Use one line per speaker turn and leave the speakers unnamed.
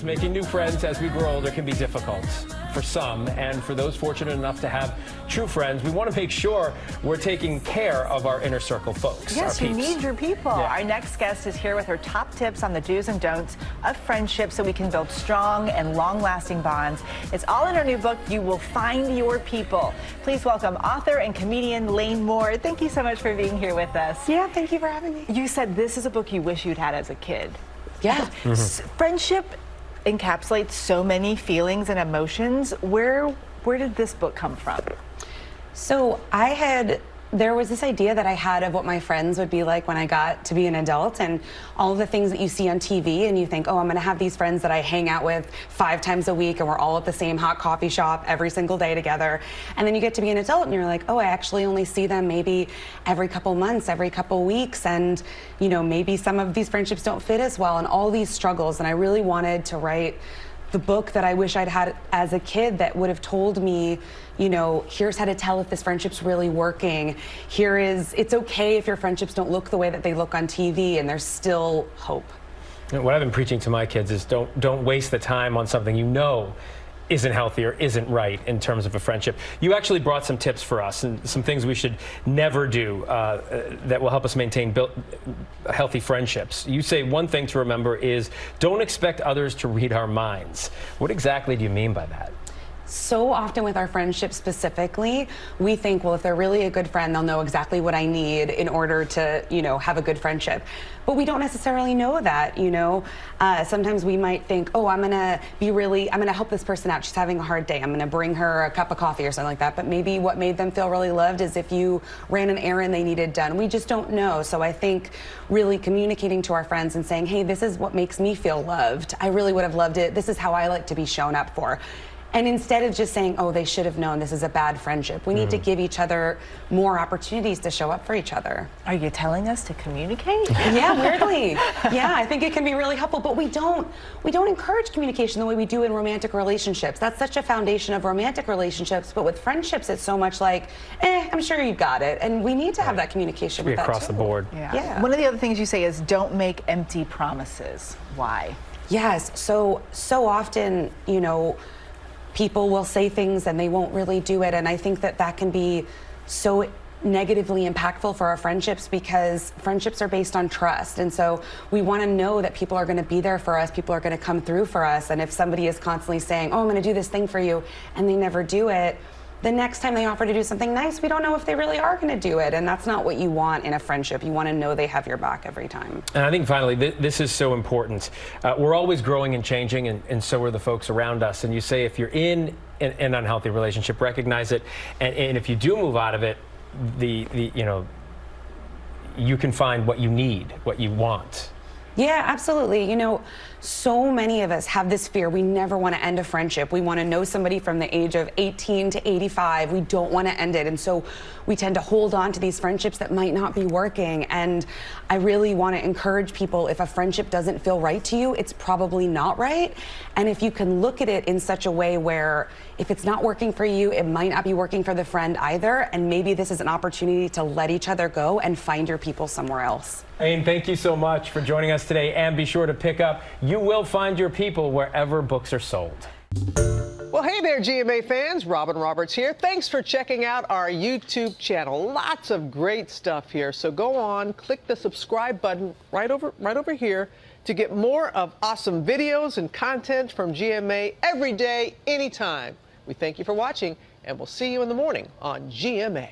Making new friends as we grow older can be difficult for some, and for those fortunate enough to have true friends, we want to make sure we're taking care of our inner circle folks.
Yes, you need your people. Yeah. Our next guest is here with her top tips on the do's and don'ts of friendship so we can build strong and long-lasting bonds. It's all in her new book, You Will Find Your People. Please welcome author and comedian Lane Moore. Thank you so much for being here with us.
Yeah, thank you for having me.
You said this is a book you wish you'd had as a kid.
Yeah.
Friendship encapsulates so many feelings and emotions. Where did this book come from?
So there was this idea that I had of what my friends would be like when I got to be an adult, and all of the things that you see on TV and you think, oh, I'm gonna have these friends that I hang out with 5 times a week and we're all at the same hot coffee shop every single day together. And then you get to be an adult and you're like, oh, I actually only see them maybe every couple months, every couple weeks, and you know, maybe some of these friendships don't fit as well, and all these struggles. And I really wanted to write the book that I wish I'd had as a kid that would have told me, you know, here's how to tell if this friendship's really working. It's okay if your friendships don't look the way that they look on TV, and there's still hope.
What I've been preaching to my kids is don't waste the time on something you know isn't healthy or isn't right in terms of a friendship. You actually brought some tips for us and some things we should never do that will help us maintain healthy friendships. You say one thing to remember is don't expect others to read our minds. What exactly do you mean by that?
So often with our friendships specifically, we think, well, if they're really a good friend, they'll know exactly what I need in order to, you know, have a good friendship. But we don't necessarily know that, you know. Sometimes we might think, oh, I'm gonna help this person out. She's having a hard day. I'm gonna bring her a cup of coffee or something like that. But maybe what made them feel really loved is if you ran an errand they needed done. We just don't know. So I think really communicating to our friends and saying, hey, this is what makes me feel loved. I really would have loved it. This is how I like to be shown up for. And instead of just saying, oh, they should have known this is a bad friendship, we need to give each other more opportunities to show up for each other.
Are you telling us to communicate?
Yeah, weirdly. Yeah, I think it can be really helpful, but we don't encourage communication the way we do in romantic relationships. That's such a foundation of romantic relationships, but with friendships, it's so much like, I'm sure you've got it. And we need to have that communication with that
across the board.
Yeah. One of the other things you say is don't make empty promises. Why?
Yes, so often, you know, people will say things and they won't really do it, and I think that can be so negatively impactful for our friendships because friendships are based on trust, and so we want to know that people are going to be there for us, people are going to come through for us. And if somebody is constantly saying, oh, I'm going to do this thing for you, and they never do it, the next time they offer to do something nice, we don't know if they really are going to do it, and that's not what you want in a friendship. You want to know they have your back every time.
And I think finally, this is so important. We're always growing and changing, and so are the folks around us. And you say if you're in an unhealthy relationship, recognize it, and if you do move out of it, you know, you can find what you need, what you want.
Yeah, absolutely. You know, so many of us have this fear. We never want to end a friendship. We want to know somebody from the age of 18 to 85. We don't want to end it. And so we tend to hold on to these friendships that might not be working. And I really want to encourage people, if a friendship doesn't feel right to you, it's probably not right. And if you can look at it in such a way where if it's not working for you, it might not be working for the friend either. And maybe this is an opportunity to let each other go and find your people somewhere else.
Lane, thank you so much for joining us today, and be sure to pick up You Will Find Your People wherever books are sold.
Well, hey there, GMA fans. Robin Roberts here. Thanks for checking out our YouTube channel. Lots of great stuff here. So go on, click the subscribe button right over here to get more of awesome videos and content from GMA every day, anytime. We thank you for watching, and we'll see you in the morning on GMA.